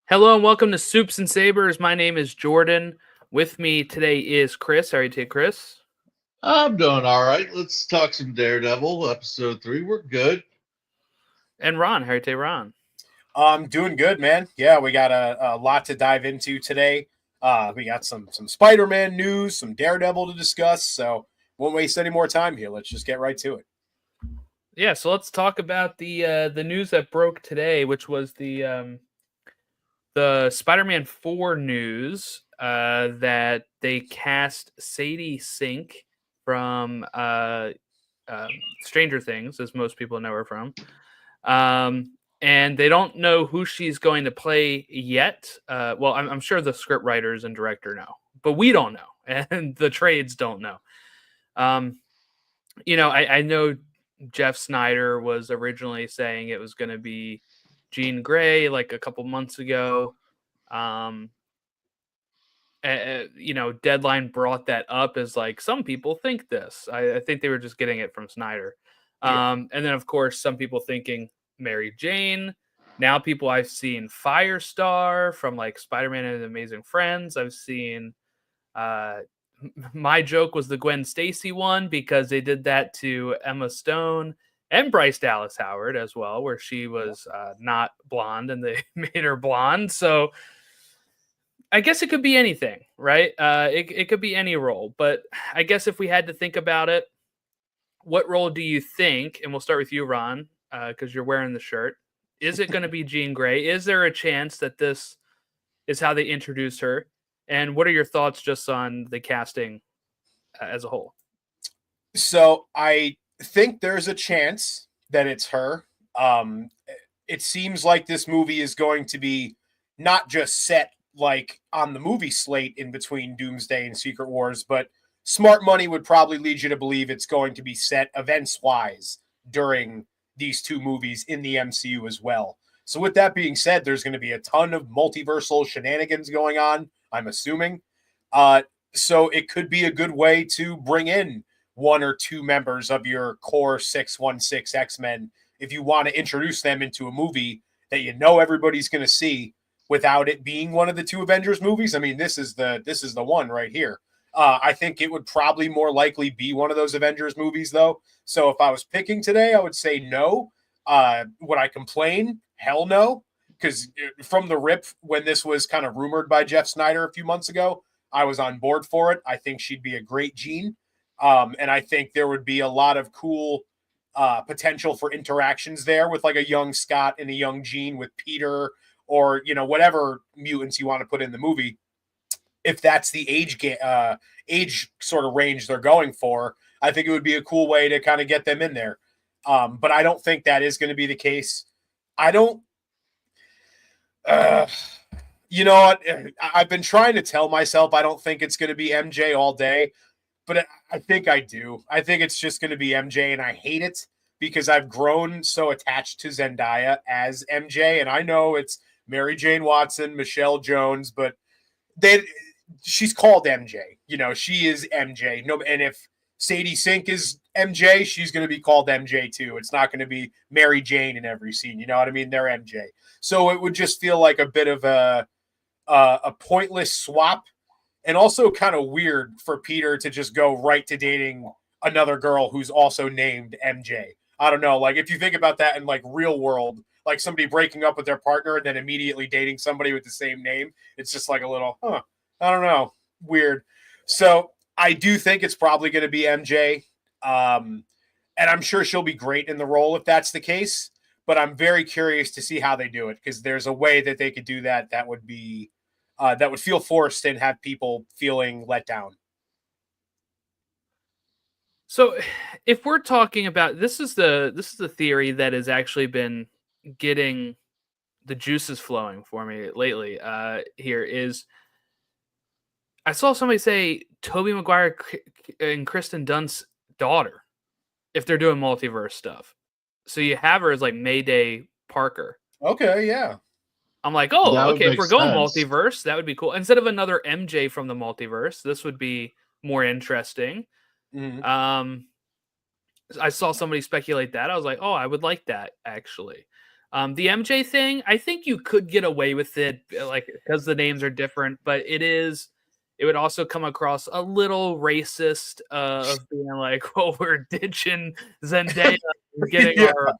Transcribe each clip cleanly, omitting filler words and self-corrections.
Hello and welcome to Soups and Sabers. My name is Jordan. With me today is Chris. How are you today, Chris? I'm doing all right. Let's talk some Daredevil, episode 3. We're good. And Ron. How are you today, Ron? I'm doing good, man. Yeah, we got a lot to dive into today. We got some Spider-Man news, some Daredevil to discuss. So won't waste any more time here. Let's just get right to it. Yeah, so let's talk about the news that broke today, which was the Spider-Man 4 news that they cast Sadie Sink from Stranger Things, as most people know her from. And they don't know who she's going to play yet. Well, I'm sure the script writers and director know, but we don't know, and the trades don't know. Um, I know Jeff Snyder was originally saying it was going to be Jean Grey like a couple months ago. Um, Deadline brought that up as like some people think this. I think they were just getting it from Snyder. Yeah. And then of course some people thinking Mary Jane. Now people I've seen Firestar from like Spider-Man and Amazing Friends. I've seen uh my joke was the Gwen Stacy one because they did that to Emma Stone and Bryce Dallas Howard as well, where she was not blonde and they made her blonde. So I guess it could be anything, right? It could be any role, but I guess if we had to think about it, what role do you think? And we'll start with you, Ron, because you're wearing the shirt. Is it going to be Jean Grey? Is there a chance that this is how they introduce her? And what are your thoughts just on the casting as a whole? So I think there's a chance that it's her. Um, it seems like this movie is going to be not just set like on the movie slate in between Doomsday and Secret Wars, but smart money would probably lead you to believe it's going to be set events wise during these two movies in the MCU as well. So, with that being said, there's going to be a ton of multiversal shenanigans going on, I'm assuming. Uh, so, it could be a good way to bring in one or two members of your core 616 X-Men if you want to introduce them into a movie that you know everybody's going to see without it being one of the two Avengers movies. I mean, this is the one right here. I think it would probably more likely be one of those Avengers movies, though. So if I was picking today, I would say no. Would I complain? Hell no. Because from the rip, when this was kind of rumored by Jeff Snyder a few months ago, I was on board for it. I think she'd be a great Jean. And I think there would be a lot of cool potential for interactions there with like a young Scott and a young Jean with Peter or, whatever mutants you want to put in the movie. If that's the age sort of range they're going for, I think it would be a cool way to kind of get them in there. But I don't think that is going to be the case. I don't. Uh, you know what? I've been trying to tell myself I don't think it's going to be MJ all day, but I think I do. I think it's just going to be MJ, and I hate it because I've grown so attached to Zendaya as MJ, and I know it's Mary Jane Watson, Michelle Jones, but they she's called MJ. She is MJ. No, and if Sadie Sink is MJ, she's going to be called MJ too. It's not going to be Mary Jane in every scene. You know what I mean? They're MJ. So it would just feel like a bit of a pointless swap, and also kind of weird for Peter to just go right to dating another girl who's also named MJ. I don't know. Like if you think about that in like real world, like somebody breaking up with their partner and then immediately dating somebody with the same name, it's just like a little, I don't know, weird. So I do think it's probably going to be MJ. And I'm sure she'll be great in the role if that's the case. But I'm very curious to see how they do it because there's a way that they could do that would be that would feel forced and have people feeling let down. So if we're talking about this is the theory that has actually been getting the juices flowing for me lately. Here is I saw somebody say Toby Maguire and Kristen Dunst's daughter if they're doing multiverse stuff. So you have her as like Mayday Parker. Okay, yeah. I'm like, oh, That would okay. If make we're going sense. multiverse, that would be cool. Instead of another MJ from the multiverse, this would be more interesting. Mm-hmm. I saw somebody speculate that. I was like, oh, I would like that actually. The MJ thing, I think you could get away with it, like because the names are different, but it would also come across a little racist of being like, "Well, we're ditching Zendaya and getting our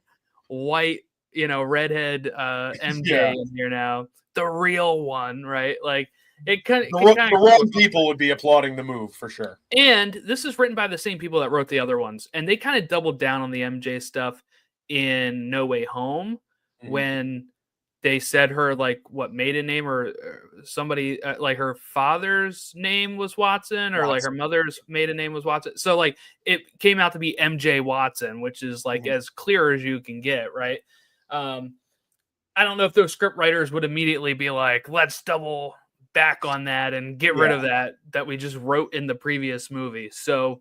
white, redhead MJ in here now, the real one," right? Like it kind of the wrong people would be applauding the move for sure. And this is written by the same people that wrote the other ones, and they kind of doubled down on the MJ stuff in No Way Home when they said her like what maiden name or somebody like her father's name was Watson or like her mother's maiden name was Watson. So like it came out to be MJ Watson, which is like as clear as you can get, right? I don't know if those script writers would immediately be like, let's double back on that and get rid of that we just wrote in the previous movie. So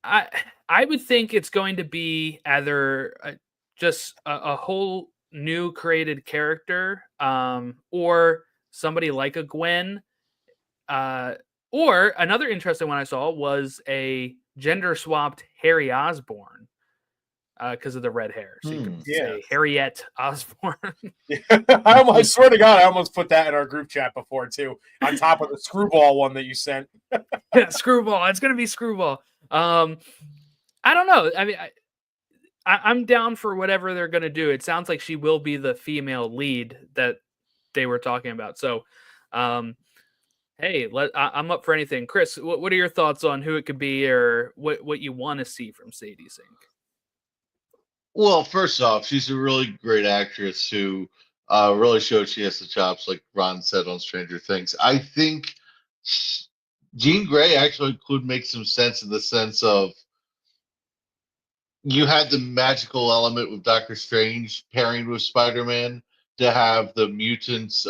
I would think it's going to be either just a whole new created character, or somebody like a Gwen, or another interesting one I saw was a gender swapped Harry Osborn, because of the red hair. So you could say Harriet Osborn. I swear to God, I almost put that in our group chat before too, on top of the Screwball one that you sent. Screwball. It's gonna be Screwball. I don't know. I mean, I'm down for whatever they're going to do. It sounds like she will be the female lead that they were talking about. So, hey, I'm up for anything. Chris, what are your thoughts on who it could be or what you want to see from Sadie Sink? Well, first off, she's a really great actress who really showed she has the chops, like Ron said on Stranger Things. I think Jean Grey actually could make some sense in the sense of you had the magical element with Doctor Strange pairing with Spider-Man to have the mutants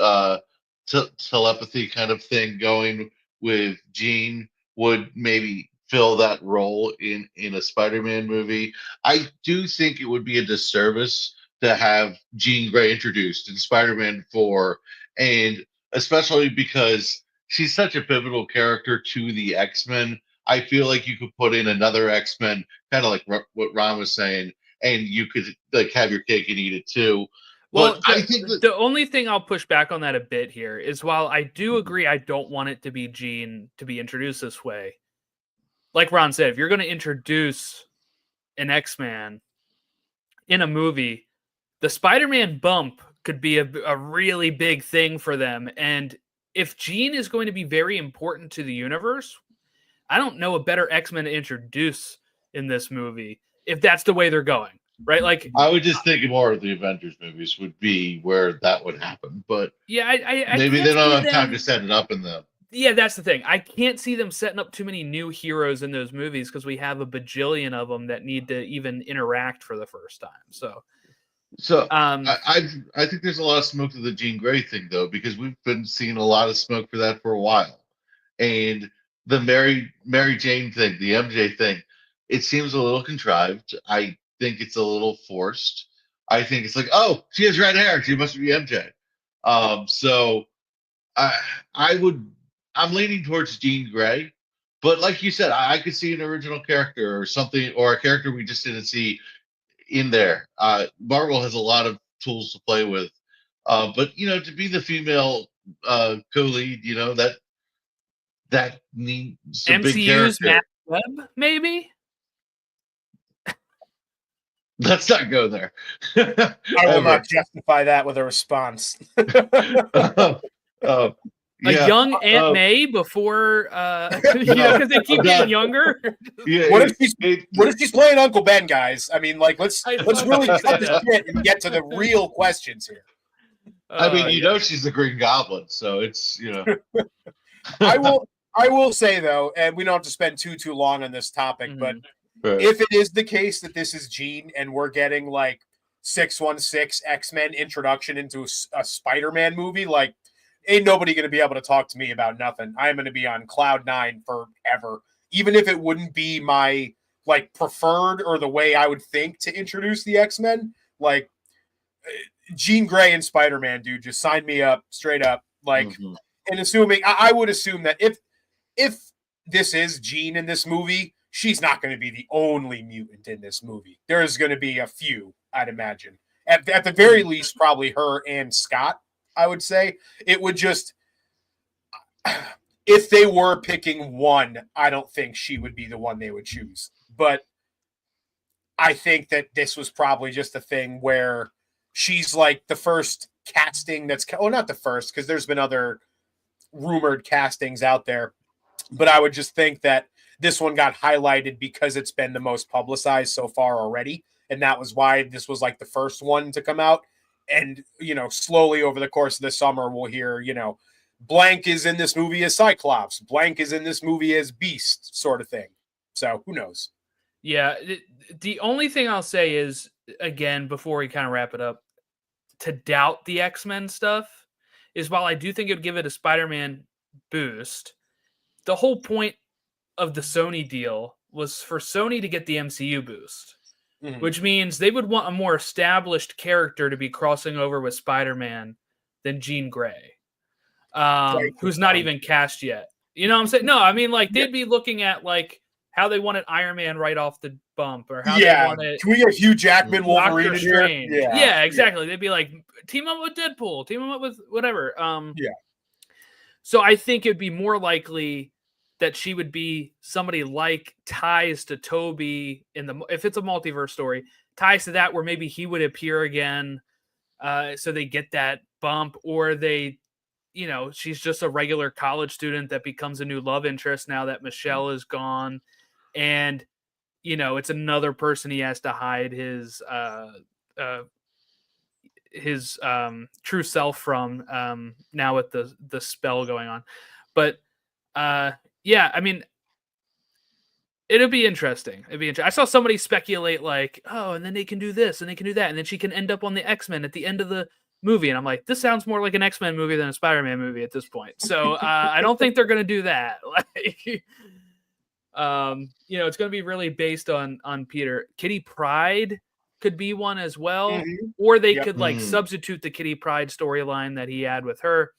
telepathy kind of thing going with Jean would maybe fill that role in a Spider-Man movie. I do think it would be a disservice to have Jean Grey introduced in Spider-Man 4, and especially because she's such a pivotal character to the X-Men. I feel like you could put in another X-Men, kind of like what Ron was saying, and you could like have your cake and eat it too. Well, but I think that the only thing I'll push back on that a bit here is while I do agree I don't want it to be Jean to be introduced this way, like Ron said, if you're going to introduce an X-Man in a movie, the Spider-Man bump could be a really big thing for them. And if Jean is going to be very important to the universe, I don't know a better X-Men to introduce in this movie if that's the way they're going, right? Like I would just think more of the Avengers movies would be where that would happen, but yeah, I maybe can't they don't see have time them- to set it up in them. Yeah, that's the thing. I can't see them setting up too many new heroes in those movies because we have a bajillion of them that need to even interact for the first time. So I think there's a lot of smoke to the Jean Grey thing though, because we've been seeing a lot of smoke for that for a while, and the Mary Jane thing, the MJ thing, it seems a little contrived. I think it's a little forced. I think it's like, oh, she has red hair, she must be MJ. So I'm leaning towards Jean Grey, but like you said, I could see an original character or something, or a character we just didn't see in there. Marvel has a lot of tools to play with, but to be the female co-lead, that needs some big MCU's character. Matt Webb, maybe. Let's not go there. I will not justify that with a response. A young Aunt May before, because they keep getting younger. Yeah, what if she's playing Uncle Ben, guys? I mean, like let's really cut this shit and get to the real questions here. I mean, she's the Green Goblin, so it's I will say though, and we don't have to spend too long on this topic, but if it is the case that this is Jean and we're getting like 616 X-Men introduction into a Spider-Man movie, like ain't nobody going to be able to talk to me about nothing. I'm going to be on cloud nine forever, even if it wouldn't be my like preferred or the way I would think to introduce the X-Men. Like Jean Grey and Spider-Man, dude, just sign me up straight up. Like, and assuming I would assume that if this is Jean in this movie, she's not going to be the only mutant in this movie. There's going to be a few, I'd imagine. At the very least, probably her and Scott, I would say. It would just, if they were picking one, I don't think she would be the one they would choose. But I think that this was probably just a thing where she's like the first casting that's, well, not the first, because there's been other rumored castings out there. But I would just think that this one got highlighted because it's been the most publicized so far already. And that was why this was like the first one to come out. And, slowly over the course of the summer, we'll hear, blank is in this movie as Cyclops, blank is in this movie as Beast, sort of thing. So who knows? Yeah. The only thing I'll say is, again, before we kind of wrap it up, to doubt the X-Men stuff is, while I do think it would give it a Spider-Man boost, the whole point of the Sony deal was for Sony to get the MCU boost, which means they would want a more established character to be crossing over with Spider-Man than Jean Grey, who's not even cast yet. You know what I'm saying? No, I mean, like, they'd be looking at, like, how they wanted Iron Man right off the bump, or how they wanted... Can we get Hugh Jackman Wolverine Doctor in Strange? here? Yeah, exactly. They'd be like, team up with Deadpool, team up with whatever. So I think it'd be more likely that she would be somebody like ties to Toby if it's a multiverse story, ties to that, where maybe he would appear again. So they get that bump, or they, she's just a regular college student that becomes a new love interest now that Michelle is gone. And, it's another person he has to hide his true self from, now with the spell going on. But, yeah, I mean, it'll be interesting. I saw somebody speculate, like, oh, and then they can do this and they can do that, and then she can end up on the X-Men at the end of the movie. And I'm like, this sounds more like an X-Men movie than a Spider-Man movie at this point. So I don't think they're going to do that. Like, it's going to be really based on Peter. Kitty Pryde could be one as well, or they could substitute the Kitty Pryde storyline that he had with her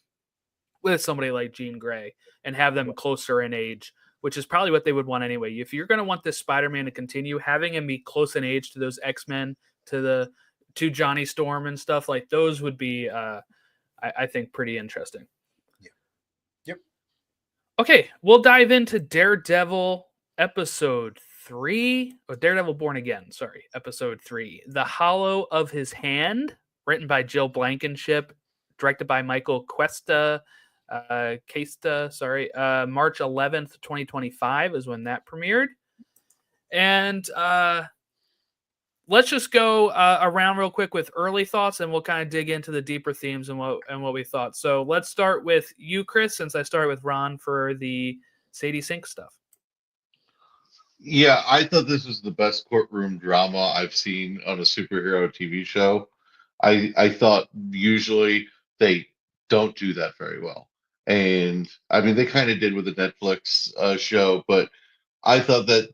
with somebody like Jean Grey and have them closer in age, which is probably what they would want anyway. If you're going to want this Spider-Man to continue, having him be close in age to those X-Men, to Johnny Storm and stuff, like those would be, I think, pretty interesting. Yep. Okay, we'll dive into Daredevil episode 3, or Daredevil Born Again, episode 3, The Hollow of His Hand, written by Jill Blankenship, directed by Michael Cuesta. March 11th, 2025 is when that premiered. And let's just go around real quick with early thoughts, and we'll kind of dig into the deeper themes and what we thought. So let's start with you, Chris, since I started with Ron for the Sadie Sink stuff. Yeah, I thought this was the best courtroom drama I've seen on a superhero TV show. I thought usually they don't do that very well. And I mean, they kind of did with the Netflix show, but I thought that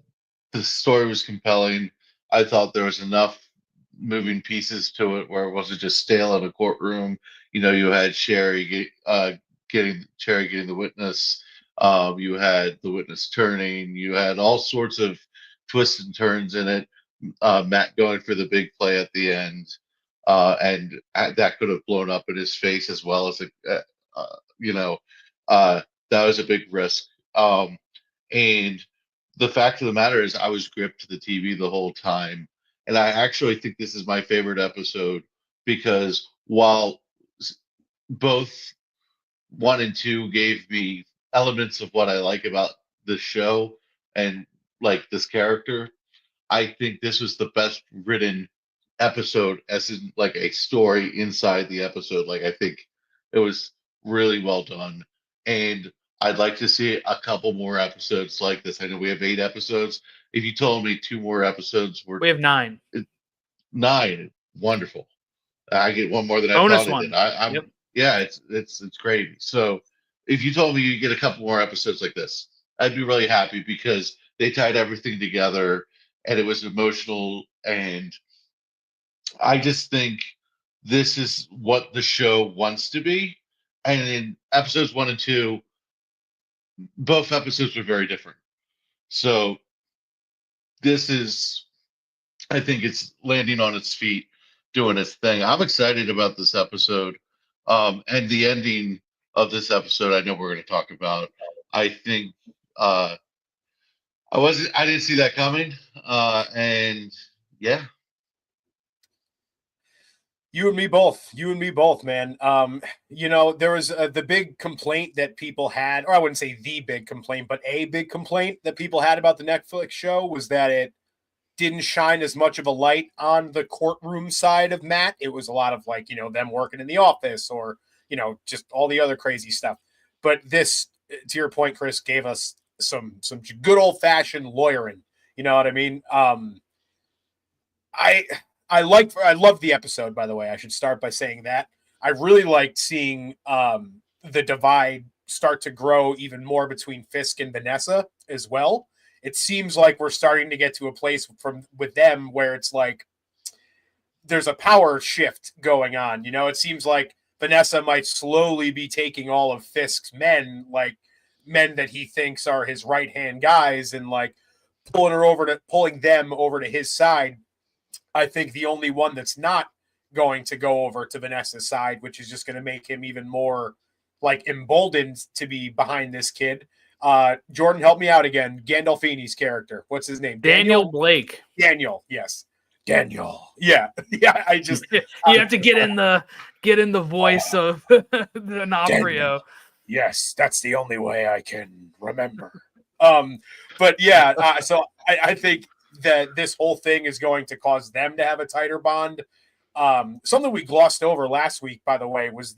the story was compelling. I thought there was enough moving pieces to it where it wasn't just stale in a courtroom. You had Sherry getting the witness. You had the witness turning. You had all sorts of twists and turns in it. Matt going for the big play at the end, and that could have blown up in his face as well as that was a big risk. And the fact of the matter is, I was gripped to the TV the whole time, and I actually think this is my favorite episode because while both 1 and 2 gave me elements of what I like about the show and like this character, I think this was the best written episode, as in like a story inside the episode. Like, I think it was really well done, and I'd like to see a couple more episodes like this. I know we have 8 episodes. If you told me 2 more episodes were... We have 9. 9, wonderful. I get one more than I Bonus thought I did. Yeah, it's crazy. So if you told me you get a couple more episodes like this, I'd be really happy because they tied everything together and it was emotional. And I just think this is what the show wants to be. And in episodes 1 and 2, both episodes were very different. So this is, I think it's landing on its feet doing its thing. I'm excited about this episode, and the ending of this episode. I know we're going to talk about. I think I didn't see that coming, and yeah. You and me both. You and me both, man. There was the big complaint that people had, or I wouldn't say the big complaint, but a big complaint that people had about the Netflix show was that it didn't shine as much of a light on the courtroom side of Matt. It was a lot of like, them working in the office or, just all the other crazy stuff. But this, to your point, Chris, gave us some good old fashioned lawyering. You know what I mean? I love the episode, by the way. I should start by saying that. I really liked seeing the divide start to grow even more between Fisk and Vanessa as well. It seems like we're starting to get to a place with them where it's like there's a power shift going on. It seems like Vanessa might slowly be taking all of Fisk's men, like men that he thinks are his right-hand guys, and like pulling them over to his side. I think the only one that's not going to go over to Vanessa's side, which is just going to make him even more like emboldened to be behind this kid. Jordan, help me out again. Gandolfini's character. What's his name? Daniel Blake. Daniel. Yes. Daniel. Yeah. Yeah. I just, you have to get in the voice of D'Onofrio. Yes. That's the only way I can remember. But yeah, so I think that this whole thing is going to cause them to have a tighter bond. Something we glossed over last week, by the way, was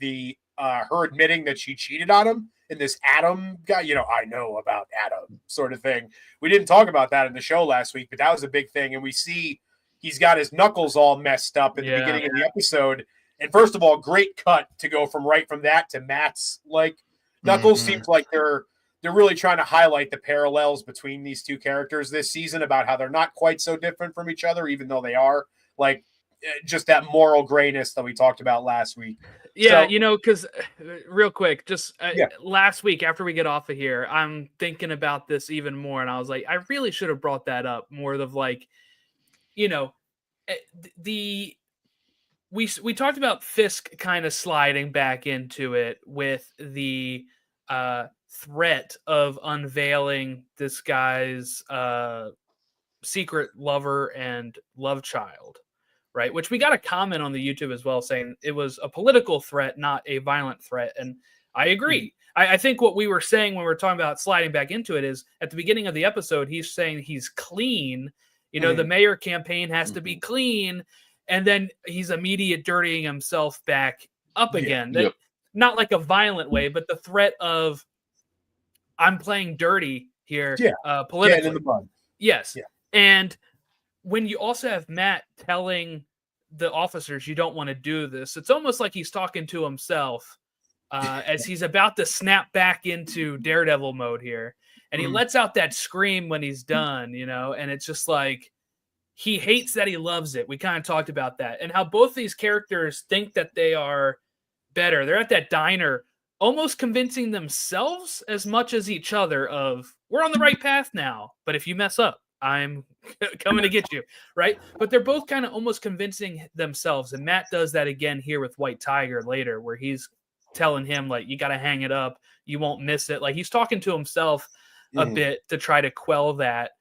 her admitting that she cheated on him in this Adam guy. I know about Adam sort of thing. We didn't talk about that in the show last week, but that was a big thing. And we see he's got his knuckles all messed up in the beginning of the episode. And first of all, great cut to go from that to Matt's like knuckles. Seems like they're really trying to highlight the parallels between these two characters this season about how they're not quite so different from each other, even though they are. Like just that moral grayness that we talked about last week. Yeah, because real quick, just last week after we get off of here, I'm thinking about this even more, and I was like, I really should have brought that up more of like, we talked about Fisk kind of sliding back into it with the threat of unveiling this guy's secret lover and love child, right? Which we got a comment on the YouTube as well saying it was a political threat, not a violent threat. And I agree. I think what we were saying when we were talking about sliding back into it is at the beginning of the episode, he's saying he's clean. The mayor campaign has to be clean. And then he's immediate dirtying himself back up again. Not like a violent way, but the threat of I'm playing dirty here politically. In the mud. Yes. Yeah. And when you also have Matt telling the officers you don't want to do this, it's almost like he's talking to himself as he's about to snap back into Daredevil mode here. And he lets out that scream when he's done, and it's just like he hates that he loves it. We kind of talked about that and how both these characters think that they are better. They're at that diner almost convincing themselves as much as each other of we're on the right path now. But if you mess up, I'm coming to get you. Right. But they're both kind of almost convincing themselves. And Matt does that again here with White Tiger later, where he's telling him like, you got to hang it up. You won't miss it. Like he's talking to himself a bit to try to quell that.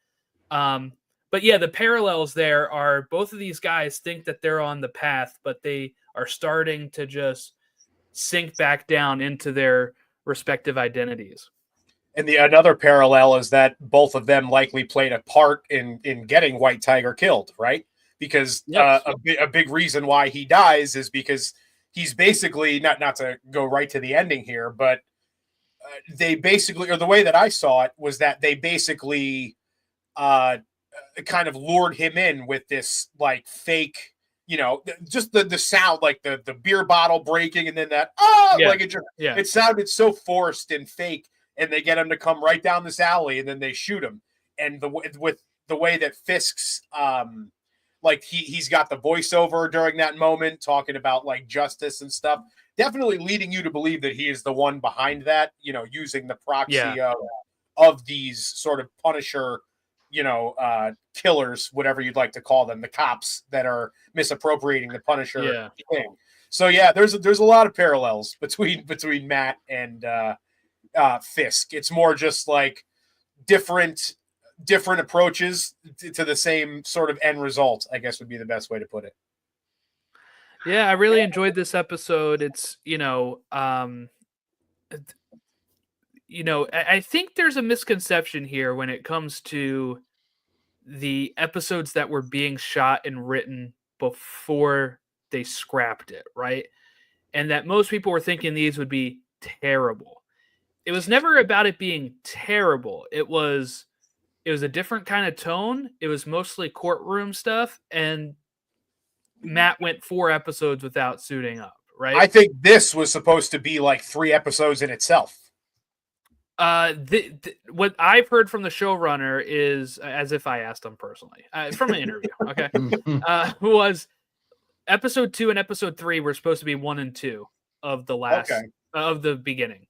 But yeah, the parallels there are both of these guys think that they're on the path, but they are starting to just sink back down into their respective identities. And another parallel is that both of them likely played a part in getting White Tiger killed, right? Because a big reason why he dies is because he's basically not to go right to the ending here, but they basically, or the way that I saw it was that they basically kind of lured him in with this like fake, just the sound, like the beer bottle breaking, and then that it sounded so forced and fake, and they get him to come right down this alley, and then they shoot him. And with the way that Fisk's like he's got the voiceover during that moment talking about like justice and stuff, definitely leading you to believe that he is the one behind that, using the proxy of these sort of Punisher killers, whatever you'd like to call them, the cops that are misappropriating the Punisher thing. So yeah, there's a lot of parallels between Matt and Fisk. It's more just like different approaches to the same sort of end result, I guess would be the best way to put it. Yeah, I really enjoyed this episode. It's, I think there's a misconception here when it comes to the episodes that were being shot and written before they scrapped it, right? And that most people were thinking these would be terrible. It was never about it being terrible. It was a different kind of tone. It was mostly courtroom stuff, and Matt went 4 episodes without suiting up, right? I think this was supposed to be like 3 episodes in itself. What I've heard from the showrunner is, as if I asked him personally, from an interview, okay, was episode 2 and episode 3 were supposed to be 1 and 2 of the last of the beginning.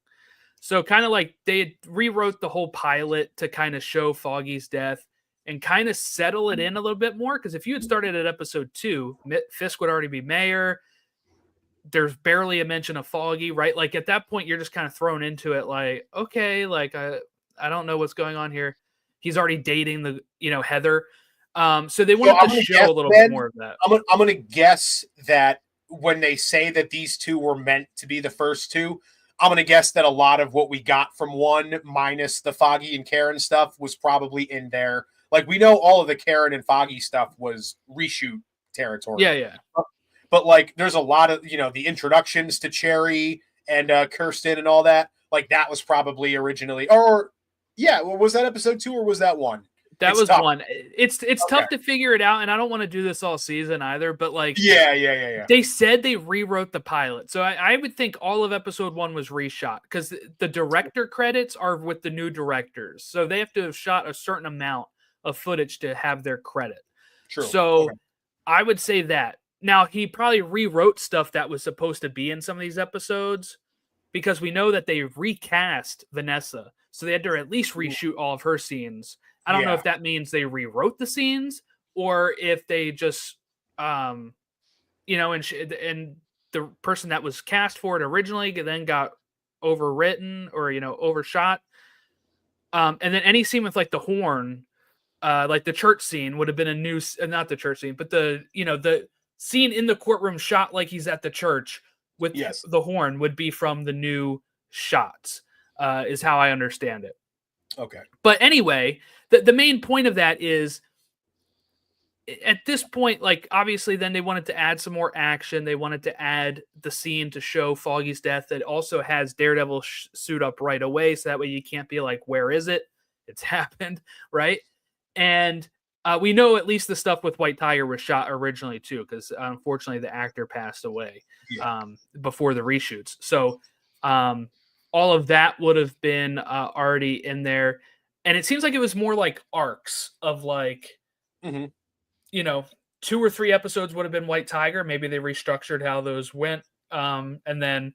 So kind of like they rewrote the whole pilot to kind of show Foggy's death and kind of settle it in a little bit more. Because if you had started at episode 2, Fisk would already be mayor. There's barely a mention of Foggy, right? Like at that point, you're just kind of thrown into it. Like, okay, like I don't know what's going on here. He's already dating the Heather. So they wanted to show a little bit more of that. I'm going to guess that when they say that these 2 were meant to be the first 2, I'm going to guess that a lot of what we got from 1 minus the Foggy and Karen stuff was probably in there. Like we know all of the Karen and Foggy stuff was reshoot territory. Yeah. But like there's a lot of, the introductions to Cherry and Kirsten and all that. Like that was probably originally, was that episode 2 or was that 1? That was tough. 1. It's tough to figure it out, and I don't want to do this all season either, but like yeah. They said they rewrote the pilot. So I would think all of episode 1 was reshot because the director credits are with the new directors. So they have to have shot a certain amount of footage to have their credit. True. So I would say that. Now, he probably rewrote stuff that was supposed to be in some of these episodes because we know that they recast Vanessa. So they had to at least reshoot all of her scenes. I don't know if that means they rewrote the scenes or if they just, and the person that was cast for it originally then got overwritten or, overshot. And then any scene with like the horn, like the church scene would have been a new, not the church scene, but the scene in the courtroom shot like he's at the church with the horn would be from the new shots, is how I understand it. Okay. But anyway, the main point of that is at this point, like obviously then they wanted to add some more action. They wanted to add the scene to show Foggy's death that also has Daredevil suit up right away. So that way you can't be like, where is it? It's happened. Right. And we know at least the stuff with White Tiger was shot originally too, because unfortunately the actor passed away before the reshoots. So all of that would have been already in there. And it seems like it was more like arcs of like, 2 or 3 episodes would have been White Tiger. Maybe they restructured how those went. And then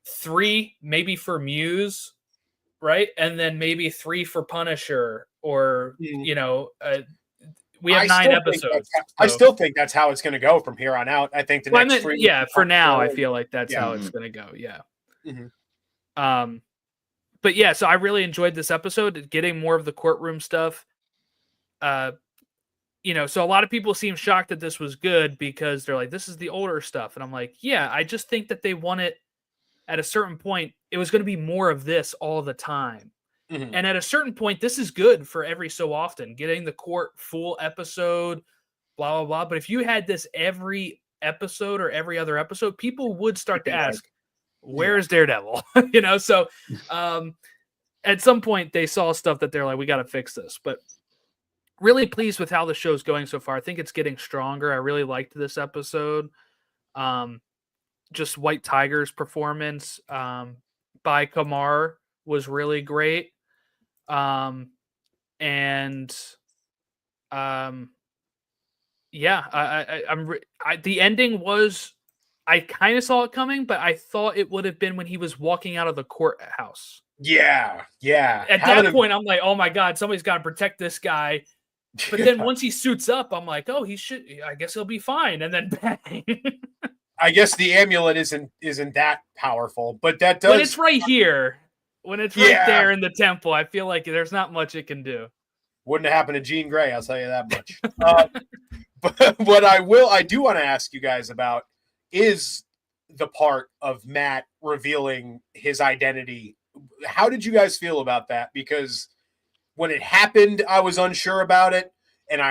3 maybe for Muse, right? And then maybe 3 for Punisher or, we have 9 episodes. I still think that's how it's going to go from here on out. I think for now, I feel like that's how it's going to go. Yeah. Mm-hmm. But yeah, so I really enjoyed this episode, getting more of the courtroom stuff. So a lot of people seem shocked that this was good because they're like, this is the older stuff. And I'm like, yeah, I just think that they want it at a certain point. It was going to be more of this all the time. Mm-hmm. And at a certain point, this is good for every so often, getting the court full episode, blah, blah, blah. But if you had this every episode or every other episode, people would start to ask, where's Daredevil? So at some point they saw stuff that they're like, we got to fix this. But really pleased with how the show's going so far. I think it's getting stronger. I really liked this episode. Just White Tiger's performance by Kamar was really great. The ending was I kind of saw it coming, but I thought it would have been when he was walking out of the courthouse. Yeah. At that point, I'm like, oh my God, somebody's got to protect this guy. But then once he suits up, I'm like, oh, I guess he'll be fine. And then bang. I guess the amulet isn't that powerful, but that does. When it's right here, when it's right there in the temple, I feel like there's not much it can do. Wouldn't have happened to Jean Grey, I'll tell you that much. But what I do want to ask you guys about is the part of Matt revealing his identity. How did you guys feel about that? Because when it happened, I was unsure about it. And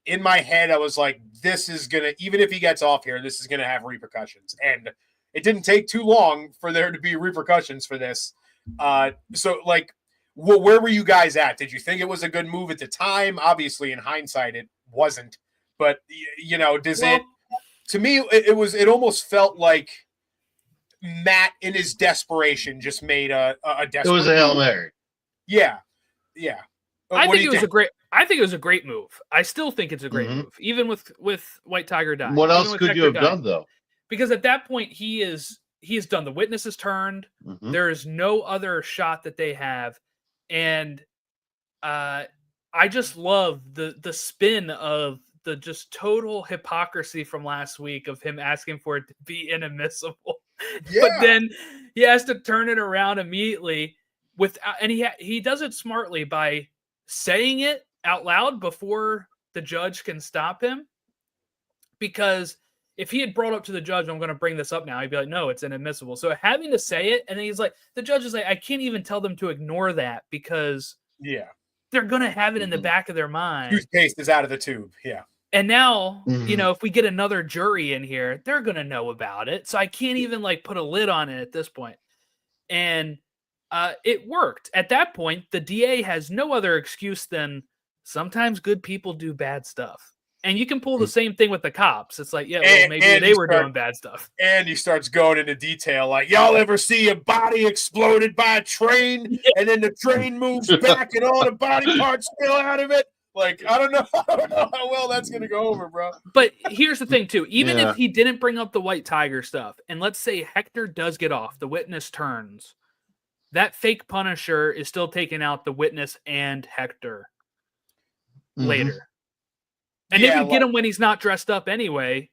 in my head, I was like, this is going to, even if he gets off here, this is going to have repercussions. And it didn't take too long for there to be repercussions for this. So, like, where were you guys at? Did you think it was a good move at the time? Obviously, in hindsight, it wasn't. But, you know, to me, it almost felt like Matt, in his desperation, just made a desperate It was a Hail move. Mary. Yeah. I think it was a great move. I still think it's a great move, even with White Tiger dying. What else could you have done, though? Because at that point, he has done. The witness has turned. There is no other shot that they have, and I just love the spin of the just total hypocrisy from last week of him asking for it to be inadmissible, but then he has to turn it around immediately and he does it smartly by saying it out loud before the judge can stop him. Because if he had brought up to the judge, I'm going to bring this up now, he'd be like, no, it's inadmissible. So having to say it, and then he's like, the judge is like, I can't even tell them to ignore that because they're going to have it in the back of their mind. Toothpaste is out of the tube. Yeah. And now, you know, if we get another jury in here, they're going to know about it. So I can't even like put a lid on it at this point. And it worked. At that point, the DA has no other excuse than sometimes good people do bad stuff. And you can pull the same thing with the cops. It's like, yeah, well, maybe they were doing bad stuff. And he starts going into detail like, y'all ever see a body exploded by a train and then the train moves back and all the body parts spill out of it? Like, I don't know how well that's going to go over, bro. But here's the thing, too. Even if he didn't bring up the White Tiger stuff, and let's say Hector does get off, the witness turns, that fake Punisher is still taking out the witness and Hector later. And they could get him when he's not dressed up anyway,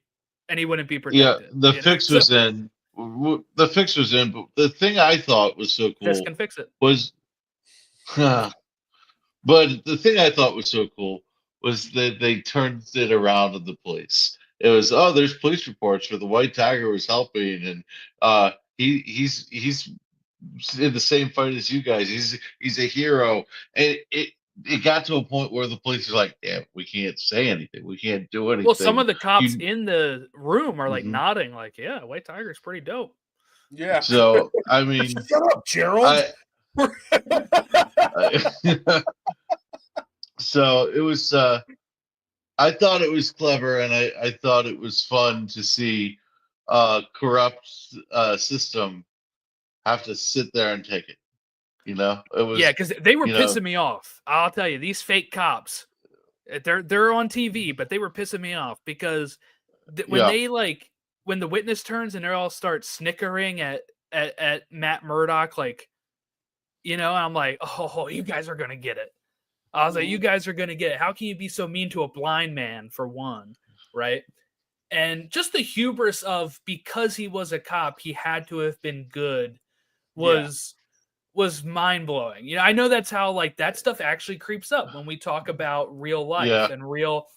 and he wouldn't be protected. Yeah, the fix was in. The fix was in, but the thing I thought was so cool Fisk can fix it. Was... But the thing I thought was so cool was that they turned it around in the police. It was, there's police reports where the White Tiger was helping, and he's in the same fight as you guys. He's a hero, and it got to a point where the police are like, yeah, we can't say anything, we can't do anything. Well, some of the cops in the room are like nodding, like, yeah, White Tiger's pretty dope. Yeah. So I mean, shut up, Gerald. So it was. I thought it was clever, and I thought it was fun to see corrupt system have to sit there and take it. You know, it was because they were pissing me off. I'll tell you, these fake cops, they're on TV, but they were pissing me off because when when the witness turns and they all start snickering at Matt Murdock, like, you know, I'm like, oh, you guys are gonna get it. I was like, you guys are gonna get it. How can you be so mean to a blind man, for one, right? And just the hubris of, because he was a cop, he had to have been good was mind-blowing. You know, I know that's how, like, that stuff actually creeps up when we talk about real life and real.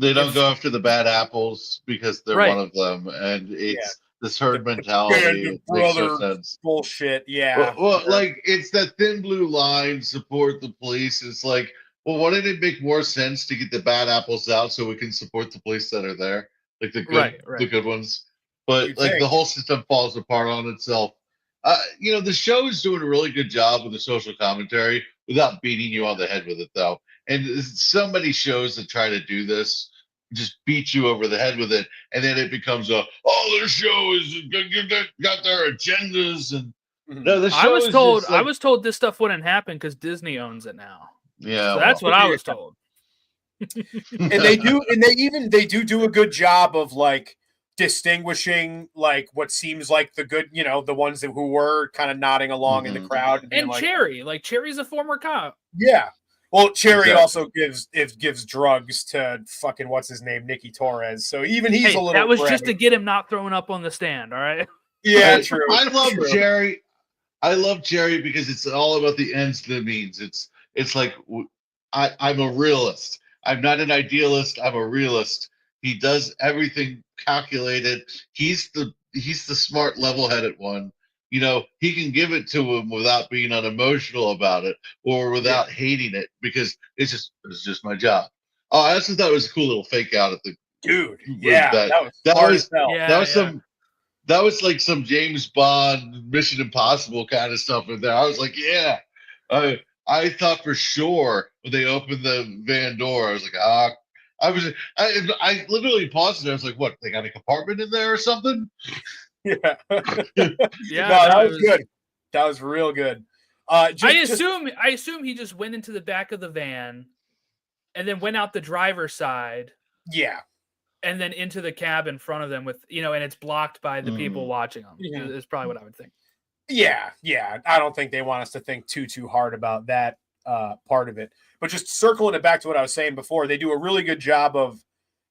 They don't go after the bad apples because they're one of them, and it's this herd mentality. It makes no sense. Bullshit. Well, like, it's that thin blue line, support the police. It's like, well, wouldn't it make more sense to get the bad apples out so we can support the police that are there, like the good, the good ones? But like the whole system falls apart on itself. You know, the show is doing a really good job with the social commentary without beating you on the head with it, though. And so many shows that try to do this just beat you over the head with it, and then it becomes their show is got their agendas. And no, the show I was told this stuff wouldn't happen because Disney owns it now. Yeah, so that's what I was told. And they do a good job of, like, distinguishing like what seems like the good, the ones who were kind of nodding along in the crowd and like, Cherry's a former cop. Yeah. Well, Cherry also gives drugs to fucking what's his name, Nicky Torres. So even he's a little. That was just to get him not thrown up on the stand. All right. Yeah, true. I love Jerry. I love Jerry because it's all about the ends to the means. It's like I'm a realist. I'm not an idealist. I'm a realist. He does everything calculated. He's the smart, level-headed one. He can give it to him without being unemotional about it or without hating it because it's just my job. Oh, I also thought it was a cool little fake out at the dude. Yeah, that was like some James Bond Mission Impossible kind of stuff in there. I was like, yeah. I thought for sure when they opened the van door, I was like, I literally paused it. I was like, what? They got a compartment in there or something? Yeah. Yeah. No, that was good. That was real good. I assume he just went into the back of the van and then went out the driver's side. Yeah. And then into the cab in front of them with, and it's blocked by the people watching them. Yeah. Is probably what I would think. Yeah. Yeah. I don't think they want us to think too hard about that part of it. But just circling it back to what I was saying before, they do a really good job of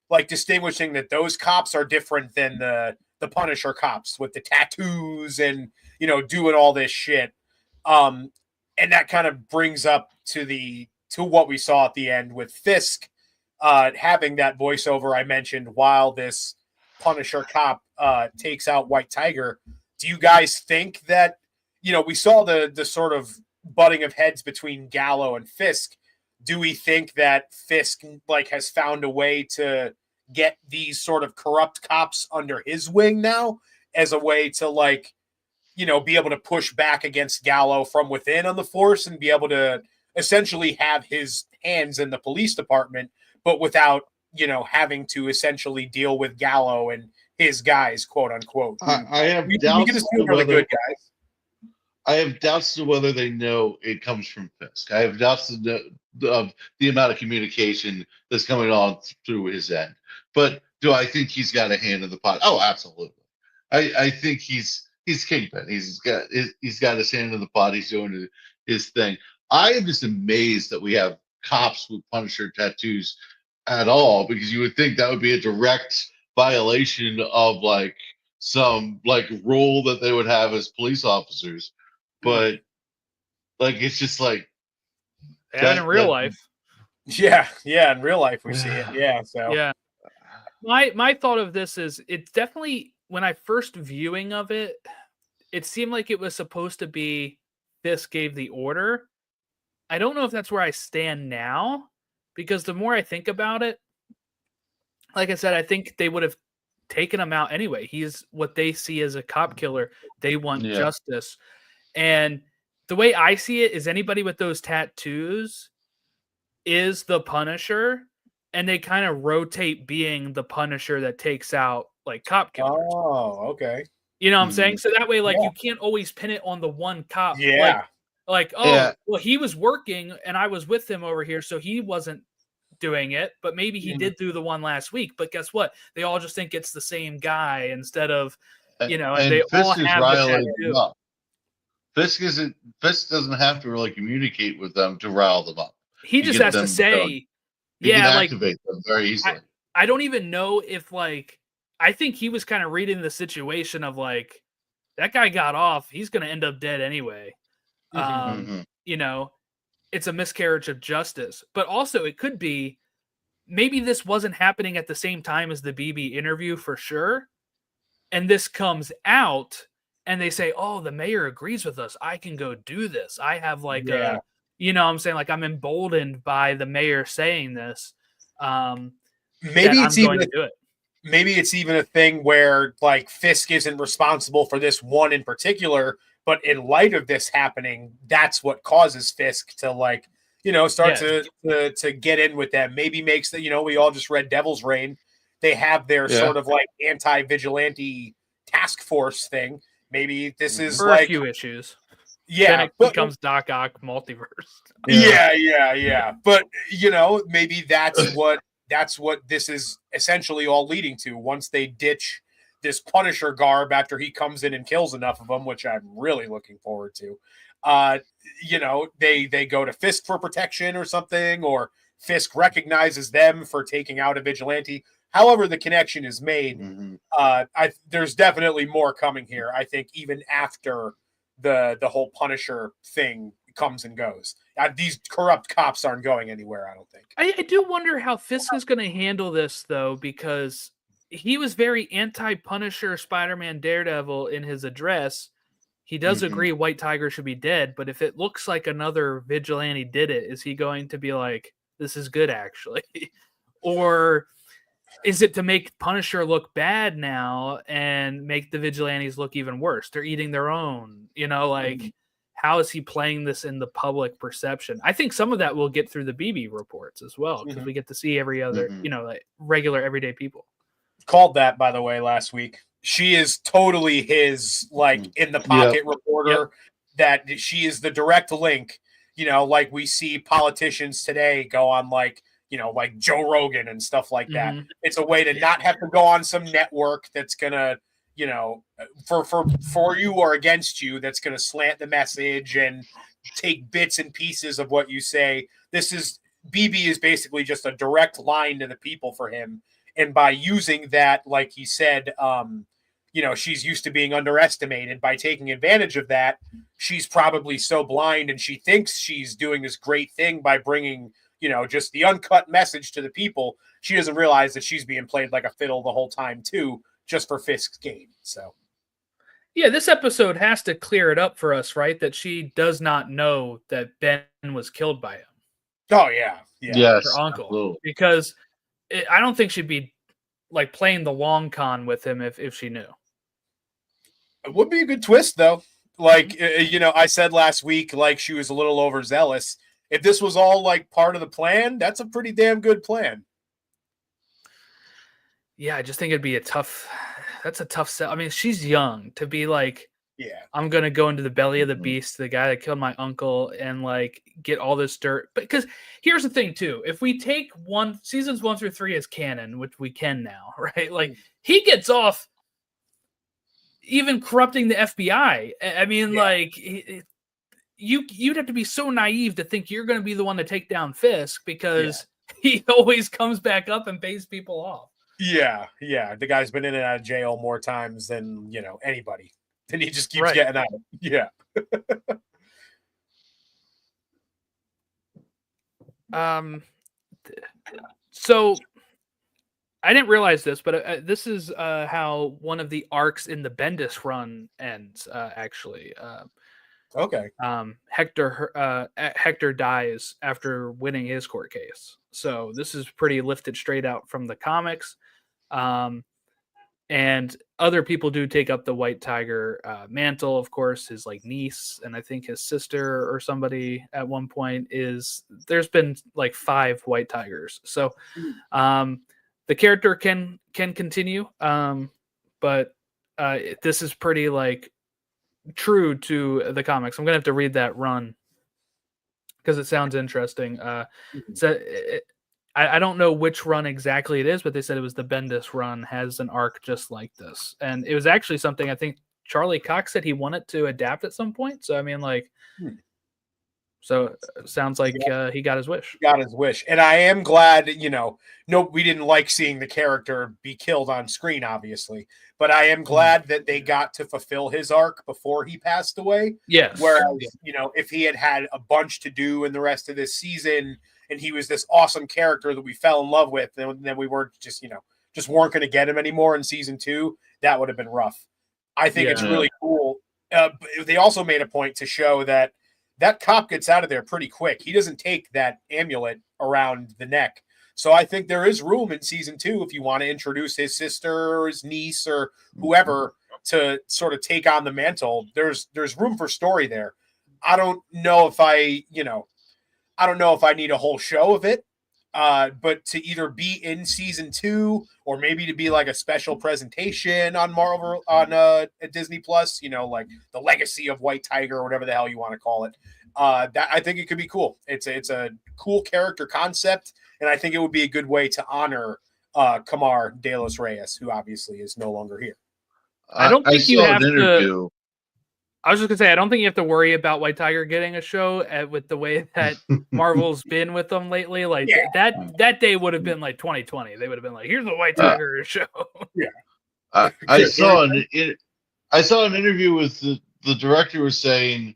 like distinguishing that those cops are different than the Punisher cops with the tattoos and, doing all this shit. And that kind of brings up to what we saw at the end with Fisk having that voiceover I mentioned while this Punisher cop takes out White Tiger. Do you guys think that, we saw the sort of butting of heads between Gallo and Fisk. Do we think that Fisk has found a way to get these sort of corrupt cops under his wing now as a way to be able to push back against Gallo from within on the force and be able to essentially have his hands in the police department, but without, having to essentially deal with Gallo and his guys, quote unquote. I have doubts as to whether good guys. I have doubts to whether they know it comes from Fisk. I have doubts of the amount of communication that's coming on through his end. But do I think he's got a hand in the pot? Oh, absolutely. I think he's Kingpin. He's got his hand in the pot. He's doing his thing. I am just amazed that we have cops with Punisher tattoos at all, because you would think that would be a direct violation of some role that they would have as police officers. But it's just in real life. Yeah, in real life we see it. Yeah, so yeah. My thought of this is it's definitely, when I first viewing of it, it seemed like it was supposed to be Fisk gave the order. I don't know if that's where I stand now, because the more I think about it, like I said, I think they would have taken him out anyway. He's what they see as a cop killer. They want justice. And the way I see it is anybody with those tattoos is the Punisher, and they kind of rotate being the Punisher that takes out cop killers. Oh, okay. You know what I'm saying? So that way, you can't always pin it on the one cop. Yeah. Well, he was working and I was with him over here, so he wasn't doing it, but maybe he did do the one last week. But guess what? They all just think it's the same guy instead of, and they all have the tattoo. Fisk doesn't have to really communicate with them to rile them up. He just has to say, he can activate them very easily. I don't even know if I think he was kind of reading the situation of that guy got off. He's going to end up dead anyway. It's a miscarriage of justice, but also it could be maybe this wasn't happening at the same time as the BB interview for sure. And this comes out and they say, oh, the mayor agrees with us. I can go do this. I have I'm saying I'm emboldened by the mayor saying this. Maybe it's even to do it. Maybe it's even a thing where Fisk isn't responsible for this one in particular, but in light of this happening, that's what causes Fisk to start to get in with them. Maybe makes that, we all just read Devil's Reign. They have their sort of anti-vigilante task force thing. Maybe this is for a few issues. Yeah. Then it becomes Doc Ock multiverse. Yeah. But maybe that's what this is essentially all leading to. Once they ditch this Punisher garb after he comes in and kills enough of them, which I'm really looking forward to. They go to Fisk for protection or something, or Fisk recognizes them for taking out a vigilante. However the connection is made, there's definitely more coming here. I think even after the whole Punisher thing comes and goes, these corrupt cops aren't going anywhere, I don't think. I do wonder how Fisk is going to handle this, though, because he was very anti-Punisher, Spider-Man, Daredevil in his address. He does agree White Tiger should be dead, but if it looks like another vigilante did it, is he going to be like, this is good, actually? Or is it to make Punisher look bad now and make the vigilantes look even worse? They're eating their own, how is he playing this in the public perception? I think some of that will get through the BB reports as well, because we get to see every other, like regular everyday people. Called that, by the way, last week. She is totally his, in the pocket reporter, that she is the direct link, like we see politicians today go on, like Joe Rogan and stuff like that. It's a way to not have to go on some network that's going to, for you or against you, that's going to slant the message and take bits and pieces of what you say. BB is basically just a direct line to the people for him. And by using that, like he said, she's used to being underestimated. By taking advantage of that, she's probably so blind, and she thinks she's doing this great thing by bringing, just the uncut message to the people. She doesn't realize that she's being played like a fiddle the whole time too, just for Fisk's gain. So, yeah, this episode has to clear it up for us, right? That she does not know that Ben was killed by him. Oh yeah, yes, her uncle, absolutely. Because I don't think she'd be like playing the long con with him if she knew. It would be a good twist, though. I said last week, she was a little overzealous. If this was all part of the plan, that's a pretty damn good plan. Yeah, I just think it'd be that's a tough sell. I mean, she's young to be like, I'm going to go into the belly of the beast, the guy that killed my uncle, and get all this dirt. But because here's the thing too, if we take seasons 1 through 3 as canon, which we can now, right? He gets off even corrupting the FBI. I mean, you'd have to be so naive to think you're going to be the one to take down Fisk, because he always comes back up and pays people off. Yeah. The guy's been in and out of jail more times than, anybody. And he just keeps getting out. Yeah. So I didn't realize this, but this is how one of the arcs in the Bendis run ends, actually. Okay. Hector dies after winning his court case. So this is pretty lifted straight out from the comics. And other people do take up the White Tiger mantle, of course, his niece, and I think his sister or somebody at one point there's been 5 White Tigers. So the character can continue. But this is pretty true to the comics. I'm going to have to read that run because it sounds interesting. I don't know which run exactly it is, but they said it was the Bendis run has an arc just like this. And it was actually something I think Charlie Cox said he wanted to adapt at some point. So, I mean, so it sounds like he got his wish. Got his wish. And I am glad, we didn't like seeing the character be killed on screen, obviously. But I am glad that they got to fulfill his arc before he passed away. Yes. Whereas, if he had a bunch to do in the rest of this season, and he was this awesome character that we fell in love with, and then we weren't just weren't going to get him anymore in season 2, that would have been rough. I think it's really cool. They also made a point to show that cop gets out of there pretty quick. He doesn't take that amulet around the neck. So I think there is room in season 2 if you want to introduce his sister or his niece or whoever to sort of take on the mantle. There's room for story there. I don't know if I need a whole show of it, but to either be in season 2 or maybe to be a special presentation on Marvel on Disney Plus, the legacy of White Tiger or whatever the hell you want to call it. That I think it could be cool. It's a cool character concept, and I think it would be a good way to honor Kamar De Los Reyes, who obviously is no longer here. I don't I think you saw have an to. interview. I was just gonna say, I don't think you have to worry about White Tiger getting a show with the way that Marvel's been with them lately. Like Yeah. that day would have been like 2020. They would have been like, "Here's the White Uh, Tiger show." I saw I saw an interview with the director was saying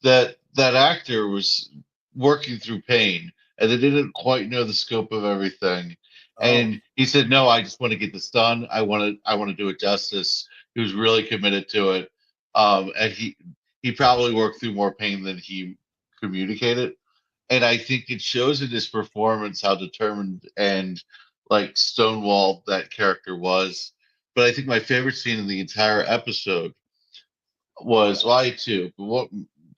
that that actor was working through pain and they didn't quite know the scope of everything. Oh. And he said, "No, I just want to get this done. I want to do it justice." He was really committed to it, and he probably worked through more pain than he communicated. And I think it shows in his performance how determined and like stonewalled that character was. But I think my favorite scene in the entire episode was, well, I too, but what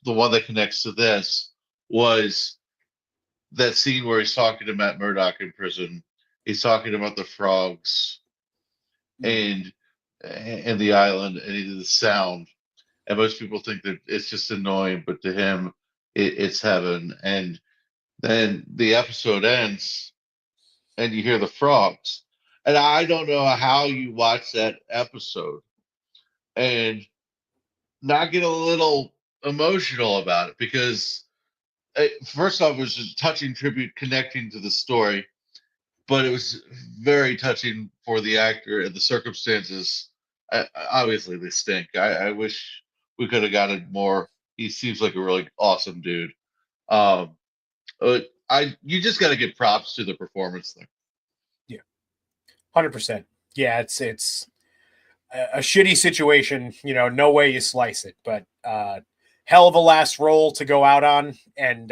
the one that connects to this was that scene where he's talking to Matt Murdock in prison. He's talking about the frogs and the island and the sound. And most people think that it's just annoying, but to him, it's heaven. And then the episode ends, and you hear the frogs. And I don't know how you watch that episode and not get a little emotional about it because first off, it was a touching tribute connecting to the story, but it was very touching for the actor and the circumstances. Obviously, they stink. I wish we could have gotten more. He seems like a really awesome dude. Um, you just got to give props to the performance there. Yeah, 100%. Yeah, it's a shitty situation. You know, no way you slice it, but hell of a last role to go out on, and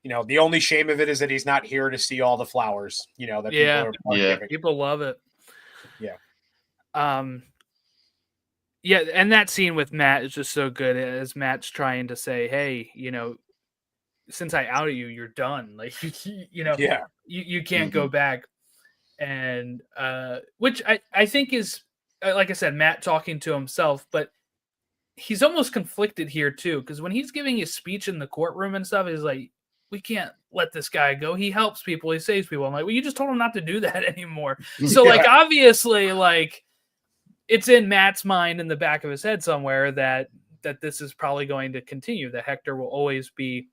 you know, the only shame of it is that he's not here to see all the flowers. You know that People love it. Yeah. Yeah, and that scene with Matt is just so good as Matt's trying to say, "Hey, you know, since I outed you, you're done. Like, you know, Yeah. you can't go back." And which I think is, like I said, Matt talking to himself, but he's almost conflicted here too, because when he's giving his speech in the courtroom and stuff, he's like, "We can't let this guy go. He helps people. He saves people." I'm like, "Well, you just told him not to do that anymore." So, like, obviously, like, it's in Matt's mind in the back of his head somewhere that this is probably going to continue. That Hector will always be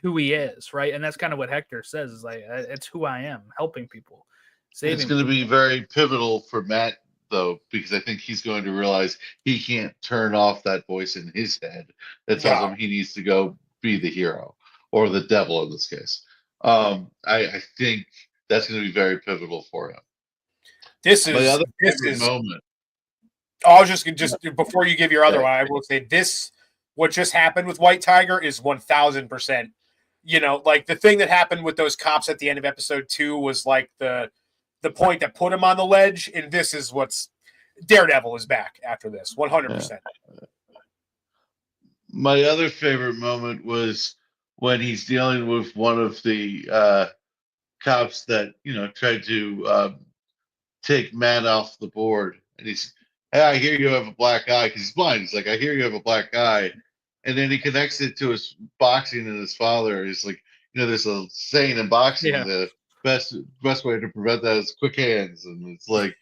who he is, right? And that's kind of what Hector says, is like, it's who I am, helping people, saving It's going to be very pivotal for Matt, though, because I think he's going to realize he can't turn off that voice in his head that tells him he needs to go be the hero or the devil in this case. I think that's going to be very pivotal for him. This is moment. I was just before you give your other one, I will say this: what just happened with White Tiger is 1000%. You know, like the thing that happened with those cops at the end of episode 2 was like the point that put him on the ledge, and this is what's Daredevil is back after this 100%. My other favorite moment was when he's dealing with one of the cops that tried to take Matt off the board, and he's, "Hey, I hear you have a black eye," because he's blind. He's like, "I hear you have a black eye," and then he connects it to his boxing and his father. He's like, there's a saying in boxing, the best way to prevent that is quick hands, and it's like,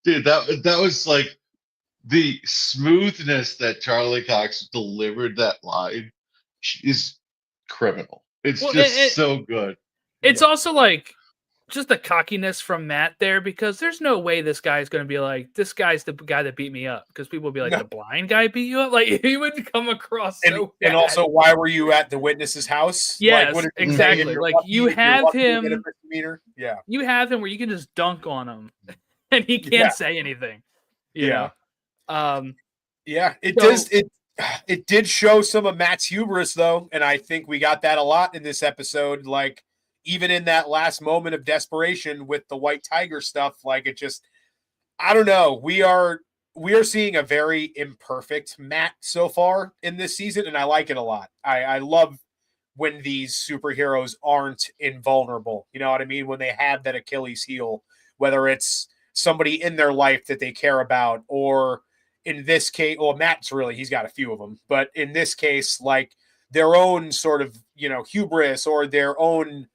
dude, that was like the smoothness that Charlie Cox delivered that line is criminal. It's so good. It's also like just the cockiness from Matt there, because there's no way this guy's going to be like, "This guy's the guy that beat me up," because people would be like, "The blind guy beat you up." Like, he would come across so bad. And also, why were you at the witness's house? Yes, like, exactly. Like, you have him. Yeah, you have him where you can just dunk on him, and he can't say anything. You know? It did show some of Matt's hubris, though, and I think we got that a lot in this episode. Like, even in that last moment of desperation with the White Tiger stuff, like, it just, I don't know. We are seeing a very imperfect Matt so far in this season, and I like it a lot. I love when these superheroes aren't invulnerable. You know what I mean? When they have that Achilles heel, whether it's somebody in their life that they care about, or in this case, well, Matt's he's got a few of them, but in this case, like their own sort of, hubris or their own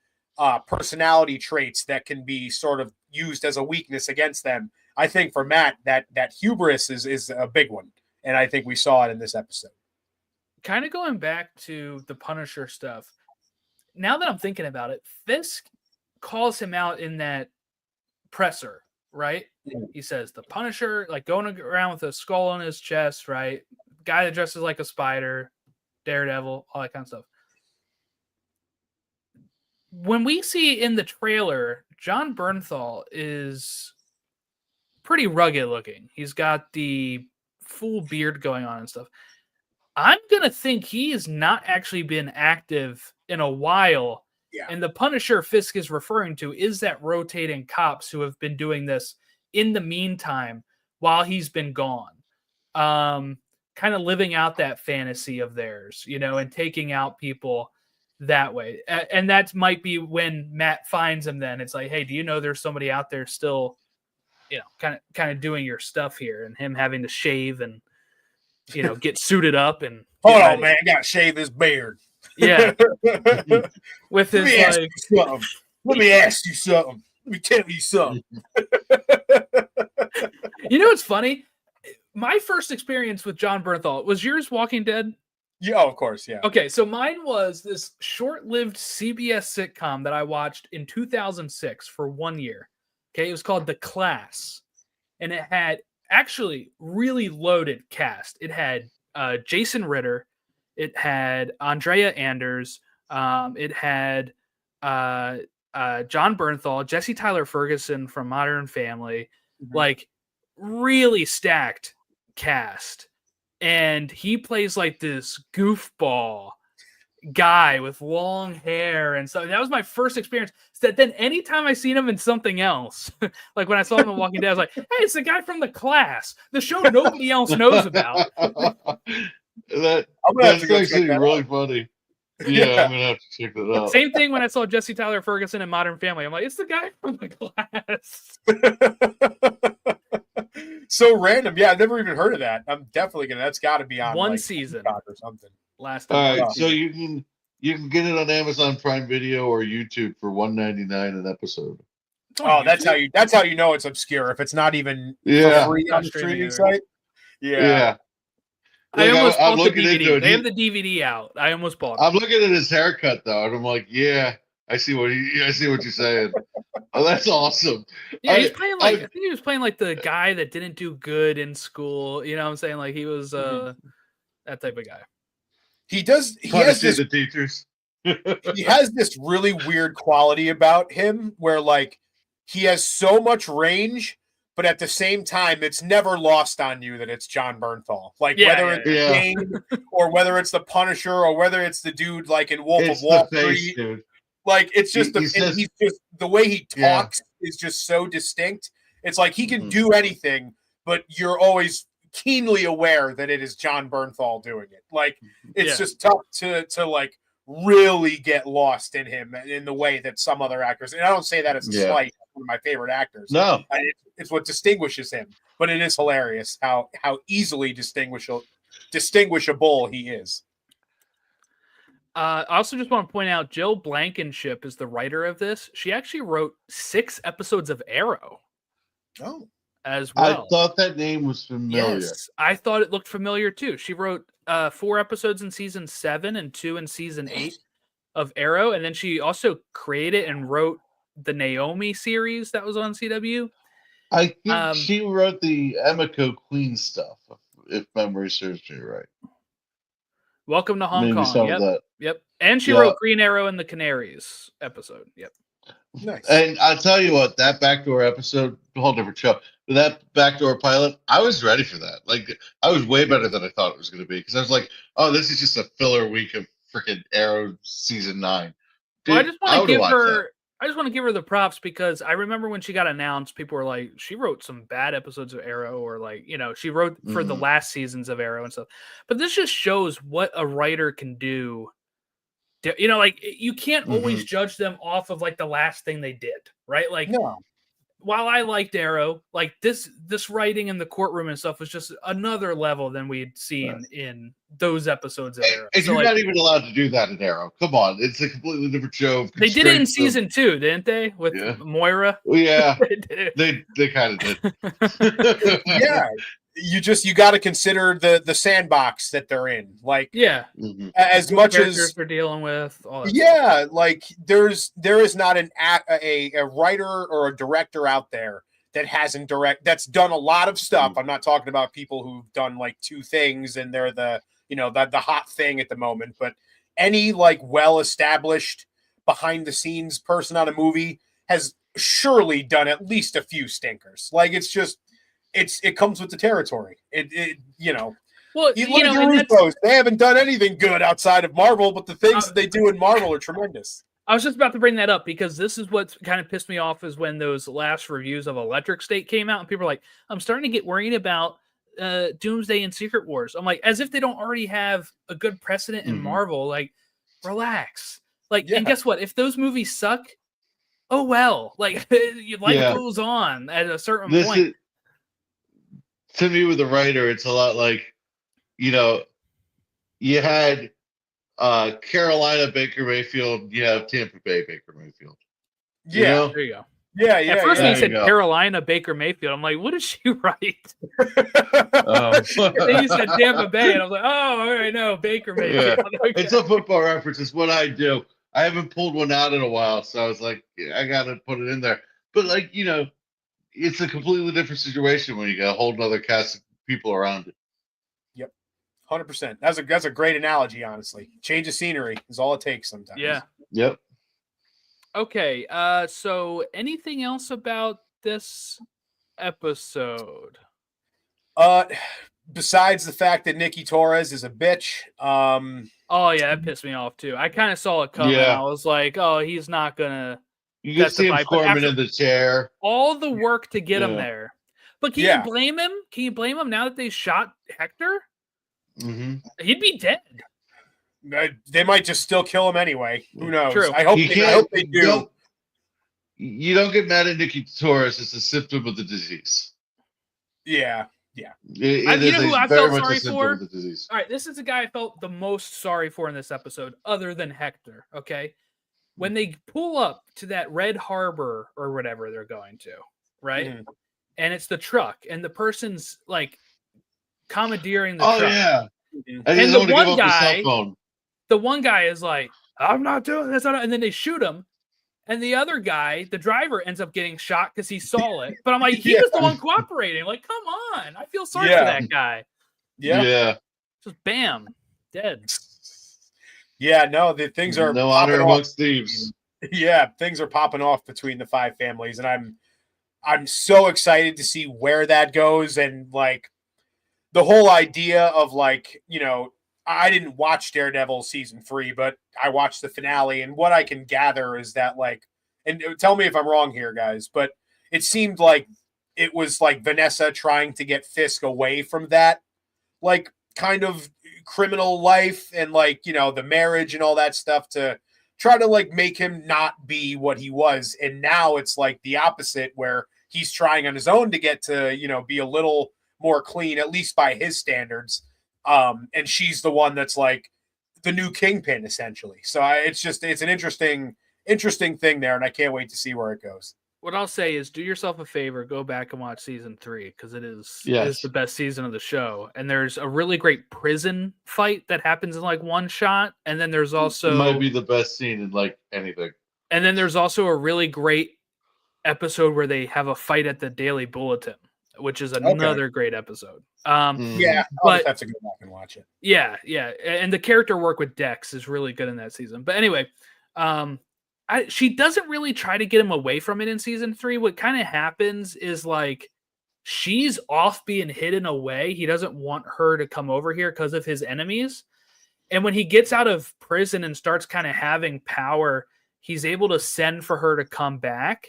personality traits that can be sort of used as a weakness against them. I think for Matt, that hubris is a big one. And I think we saw it in this episode. Kind of going back to the Punisher stuff. Now that I'm thinking about it, Fisk calls him out in that presser, right? He says the Punisher, like going around with a skull on his chest, right? Guy that dresses like a spider, Daredevil, all that kind of stuff. When we see in the trailer, John Bernthal is pretty rugged looking. He's got the full beard going on and stuff. I'm going to think he has not actually been active in a while. Yeah. And the Punisher Fisk is referring to is that rotating cops who have been doing this in the meantime while he's been gone. Kind of living out that fantasy of theirs, you know, and taking out people that way. And that might be when Matt finds him then. It's like, hey, do you know there's somebody out there still, you know, kind of doing your stuff here, and him having to shave and, you know, get suited up and hold on, man, I gotta shave his beard. Yeah. With his Let me ask you something. Let me tell you something. You know what's funny? My first experience with John Bernthal was yours Walking Dead? Yeah, of course, yeah. Okay, so mine was this short-lived CBS sitcom that I watched in 2006 for 1 year. Okay, it was called The Class, and it had actually really loaded cast. It had Jason Ritter, it had Andrea Anders, it had John Bernthal, Jesse Tyler Ferguson from Modern Family, like really stacked cast. And he plays like this goofball guy with long hair. And so that was my first experience. That then anytime I seen him in something else, like when I saw him in Walking Dead, I was like, hey, it's the guy from The Class, the show nobody else knows about. That's actually really funny. Yeah, I'm gonna have to check that out. Same thing when I saw Jesse Tyler Ferguson in Modern Family. I'm like, it's the guy from The Class. So random. Yeah, I've never even heard of that. I'm definitely gonna. That's got to be on one like, season or something. Last time. All right, so you can get it on Amazon Prime Video or YouTube for $1.99 an episode. Oh, that's how you know it's obscure if it's not even free on the streaming site. Yeah. I almost bought the DVD. They have the DVD out. I almost bought it. I'm looking at his haircut though, and I'm like, yeah, I see what you're saying. Oh, that's awesome. Yeah, he's playing like I think he was playing like the guy that didn't do good in school. You know what I'm saying? Like he was that type of guy. He does. He has the teachers. He has this really weird quality about him where like he has so much range, but at the same time, it's never lost on you that it's John Bernthal. Like whether it's Jane or whether it's the Punisher or whether it's the dude like in Wolf of Wall Street. Dude. Like it's just he's just the way he talks is just so distinct. It's like he can do anything, but you're always keenly aware that it is John Bernthal doing it. Like it's just tough to like really get lost in him in the way that some other actors. And I don't say that as a slight. One of my favorite actors. No, it's what distinguishes him. But it is hilarious how easily distinguishable he is. I also just want to point out Jill Blankenship is the writer of this. She actually wrote 6 episodes of Arrow. Oh, as well. I thought that name was familiar. Yes, I thought it looked familiar too. She wrote 4 episodes in season 7 and 2 in season 8 of Arrow, and then she also created and wrote the Naomi series that was on CW. I think she wrote the Emiko Queen stuff, if memory serves me right. Welcome to Hong Maybe Kong. Yep. And she wrote Green Arrow and the Canaries episode. Yep. Nice. And I'll tell you what, that backdoor episode, a whole different show. But that backdoor pilot, I was ready for that. Like, I was way better than I thought it was going to be. Because I was like, oh, this is just a filler week of freaking Arrow season 9. Dude, well, I just want to give her the props because I remember when she got announced, people were like, she wrote some bad episodes of Arrow, or like, you know, she wrote for the last seasons of Arrow and stuff. But this just shows what a writer can do. You know, like you can't always judge them off of like the last thing they did, right? Like, no. while I liked Arrow, like this writing in the courtroom and stuff was just another level than we had seen in those episodes of Arrow. And so you're like, not even allowed to do that in Arrow. Come on, it's a completely different show. They did it in season 2, didn't they? With Moira. Well, yeah, they kind of did. Yeah, you got to consider the sandbox that they're in. Like, as much as they're dealing with. All that stuff. Like there is not a writer or a director out there that that's done a lot of stuff. I'm not talking about people who've done like 2 things and they're the hot thing at the moment, but any like well-established behind the scenes person on a movie has surely done at least a few stinkers. Like it comes with the territory. Well, they haven't done anything good outside of Marvel, but the things that they do in Marvel are tremendous. I was just about to bring that up because this is what kind of pissed me off is when those last reviews of Electric State came out and people were like, I'm starting to get worried about Doomsday and Secret Wars. I'm like, as if they don't already have a good precedent in Marvel. Like, relax. Like, and guess what? If those movies suck, oh well. Like, life goes on at a certain point. To me, with a writer, it's a lot like, you had Carolina Baker Mayfield, you have Tampa Bay Baker Mayfield. There you go. Yeah. At first, when you said Carolina Baker Mayfield, I'm like, what did she write? Then you said Tampa Bay, and I was like, oh, all right, no, Baker Mayfield. Yeah. Okay. It's a football reference. It's what I do. I haven't pulled one out in a while, so I was like, I got to put it in there. But, like, it's a completely different situation when you got a whole nother cast of people around it. Yep, 100%. That's a great analogy. Honestly, change of scenery is all it takes sometimes. Yeah. Yep. Okay. So anything else about this episode? Besides the fact that Nikki Torres is a bitch. Oh yeah, that pissed me off too. I kind of saw it coming. I was like, oh, he's not gonna. You can see him squirming in the chair. All the work to get him there. But can you blame him? Can you blame him now that they shot Hector? He'd be dead. They might just still kill him anyway. Who knows? True. I hope they do. You don't get mad at Nikki Torres. It's a symptom of the disease. Yeah. You know who I felt sorry for? All right, this is the guy I felt the most sorry for in this episode, other than Hector. Okay. When they pull up to that Red Harbor or whatever they're going to, right? And it's the truck, and the person's like commandeering the truck. Oh, yeah. And the one guy is like, I'm not doing this. And then they shoot him. And the other guy, the driver, ends up getting shot because he saw it. But I'm like, he was the one cooperating. Like, come on. I feel sorry for that guy. Yeah. Just bam, dead. Yeah, no, the things are no honor amongst thieves. Yeah, things are popping off between the 5 families, and I'm so excited to see where that goes. And like the whole idea of like, I didn't watch Daredevil season 3, but I watched the finale, and what I can gather is that like, and tell me if I'm wrong here, guys, but it seemed like it was like Vanessa trying to get Fisk away from that, like kind of criminal life and like, the marriage and all that stuff to try to like make him not be what he was. And now it's like the opposite, where he's trying on his own to get to, be a little more clean, at least by his standards. And she's the one that's like the new kingpin, essentially. So it's an interesting thing there, and I can't wait to see where it goes. What I'll say is, do yourself a favor, go back and watch season 3 because it is the best season of the show. And there's a really great prison fight that happens in like one shot, and then there's also it might be the best scene in like anything. And then there's also a really great episode where they have a fight at the Daily Bulletin, which is another great episode. Yeah, but that's a good one. I can watch it. Yeah, and the character work with Dex is really good in that season. But anyway, she doesn't really try to get him away from it in season 3. What kind of happens is like she's off being hidden away. He doesn't want her to come over here because of his enemies. And when he gets out of prison and starts kind of having power, he's able to send for her to come back.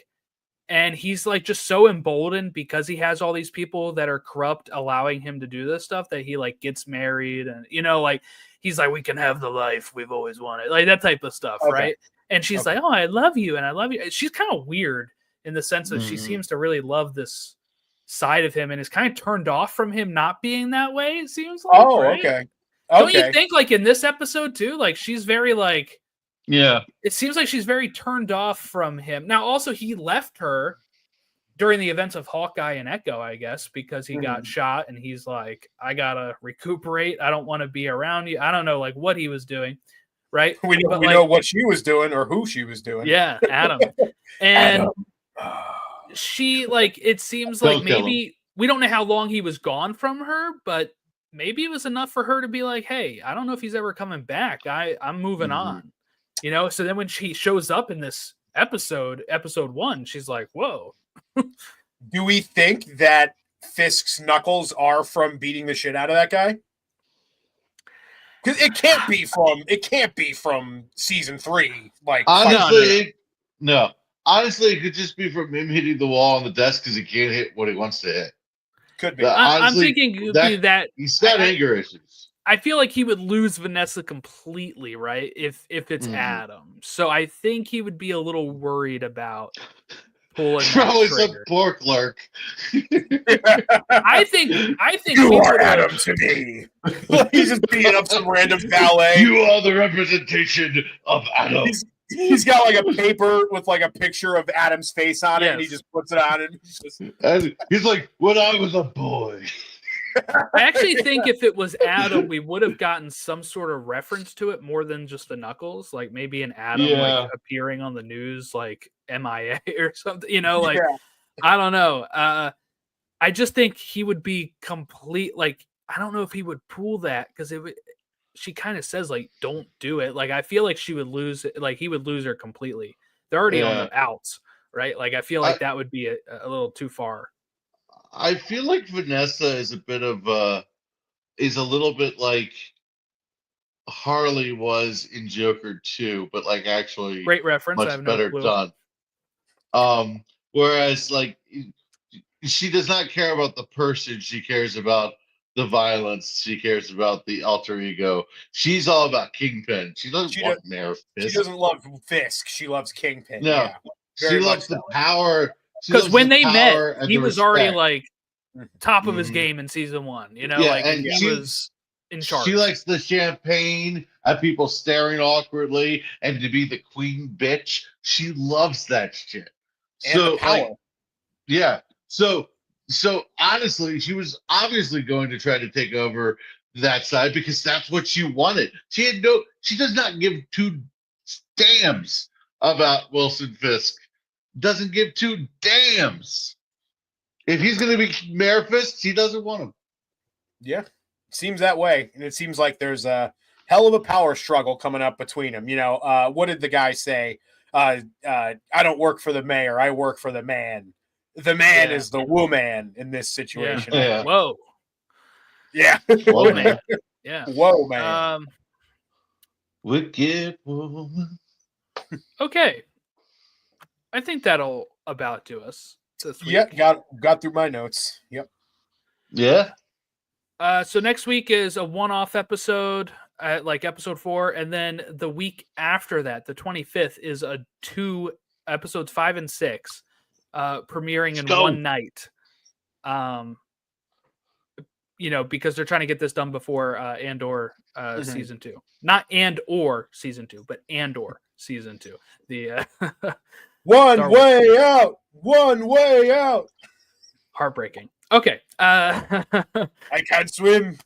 And he's like just so emboldened because he has all these people that are corrupt allowing him to do this stuff that he like gets married and, like he's like, we can have the life we've always wanted, like that type of stuff. Right. And she's like, oh, I love you. And I love you. She's kind of weird in the sense that she Mhm. seems to really love this side of him and is kind of turned off from him not being that way, it seems like, Oh, right? okay. Don't you Okay. think, like, in this episode too, like, she's very, like, Yeah. it seems like she's very turned off from him. Now, also, he left her during the events of Hawkeye and Echo, I guess, because he got shot and he's like, I gotta recuperate. I don't want to be around you. I don't know, like, what he was doing, right? We But, know like, what she was doing or who she was doing. yeah, Adam. And Adam. she, like, it seems Don't like kill him. maybe we don't know how long he was gone from her, but maybe it was enough for her to be like, hey, I don't know if he's ever coming back. I'm moving on. You know, so then when she shows up in this episode 1, she's like, whoa. Do we think that Fisk's knuckles are from beating the shit out of that guy? Because it can't be from season 3. Like, honestly, no. Honestly, it could just be from him hitting the wall on the desk because he can't hit what he wants to hit. Could be. I'm thinking it would be that he's got anger issues. I feel like he would lose Vanessa completely, right? If it's Adam. So I think he would be a little worried about pulling Probably that some trigger. poor clerk. I think you are Adam to me. He's just beating up some random valet. You are the representation of Adam. He's got like a paper with like a picture of Adam's face on it, and he Yes. just puts it on it. And he's like, when I was a boy. I actually think if it was Adam, we would have gotten some sort of reference to it more than just the knuckles. Like maybe an Adam like appearing on the news, like MIA or something. You know, like I don't know. I just think he would be complete. Like I don't know if he would pull that because it would. She kind of says like, "Don't do it." Like I feel like she would lose it. Like he would lose her completely. They're already on the outs, right? Like I feel like that would be a little too far. I feel like Vanessa is a little bit like Harley was in Joker 2, but like actually Great reference. I much have no better clue. done. Whereas like she does not care about the person, she cares about the violence, she cares about the alter ego. She's all about Kingpin. She doesn't want Mayor Fisk. She doesn't love Fisk. She loves Kingpin. No, yeah, she loves the power. Because when they met, he was already like top of his game in season 1. You know, like and he was in charge. She likes the champagne and people staring awkwardly and to be the queen bitch. She loves that shit. And the power. Like, yeah. So honestly, she was obviously going to try to take over that side because that's what she wanted. She does not give two damns about Wilson Fisk. Doesn't give two damns. If he's going to be Mayor Fisk, she doesn't want him. Yeah, seems that way. And it seems like there's a hell of a power struggle coming up between them. You know, what did the guy say? I don't work for the mayor. I work for the man. The man is the woman in this situation. Yeah. Whoa. Yeah. Whoa, man. Yeah. Whoa, man. Wicked woman. Okay. I think that'll about do us this week. Yeah, got through my notes. Yep. Yeah. So next week is a one-off episode, like episode 4, and then the week after that, the 25th, is a 2 episodes 5 and 6, premiering in one night. You know, because they're trying to get this done before Andor season 2, not and/or season 2, but Andor season 2. The one way out. Heartbreaking. Okay. I can't swim.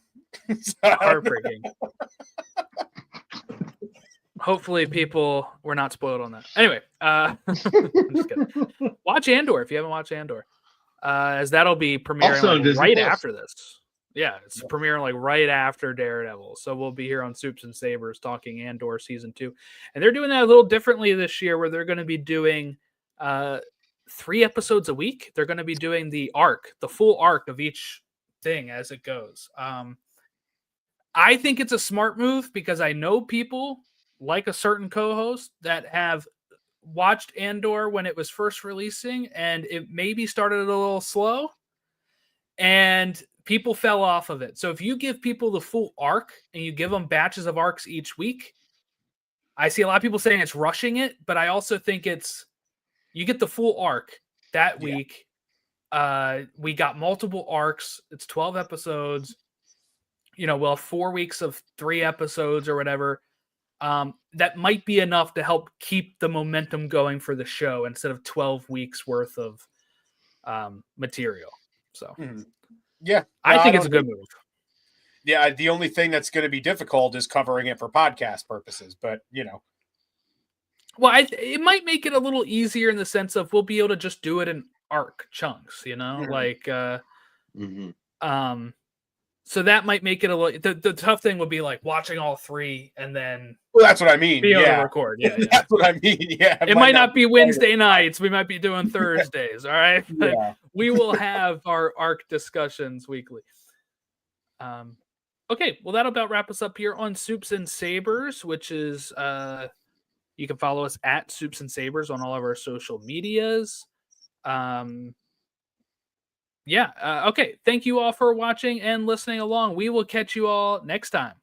Heartbreaking. Hopefully people were not spoiled on that. Anyway, I'm just kidding. Watch Andor if you haven't watched Andor. As that'll be premiering like right after this. Yeah, it's premiering like right after Daredevil. So we'll be here on Soups and Sabers talking Andor season 2. And they're doing that a little differently this year where they're going to be doing 3 episodes a week. They're going to be doing the full arc of each thing as it goes. I think it's a smart move because I know people like a certain co-host that have watched Andor when it was first releasing and it maybe started a little slow and people fell off of it. So if you give people the full arc and you give them batches of arcs each week, I see a lot of people saying it's rushing it, but I also think you get the full arc that week. We got multiple arcs. It's 12 episodes. We'll have 4 weeks of 3 episodes or whatever. That might be enough to help keep the momentum going for the show instead of 12 weeks worth of material. So, yeah, I think it's a good move. Yeah, the only thing that's going to be difficult is covering it for podcast purposes, but Well, it might make it a little easier in the sense of we'll be able to just do it in arc chunks, so that might make it a little. The tough thing would be like watching all 3 and then. Well, that's what I mean. Be able to record. Yeah, that's what I mean. Yeah, it might not be Wednesday nights. We might be doing Thursdays. All right, but we will have our arc discussions weekly. Okay, well, that'll about wrap us up here on Soups and Sabers, which is you can follow us at Soups and Sabers on all of our social medias. Okay, thank you all for watching and listening along. We will catch you all next time.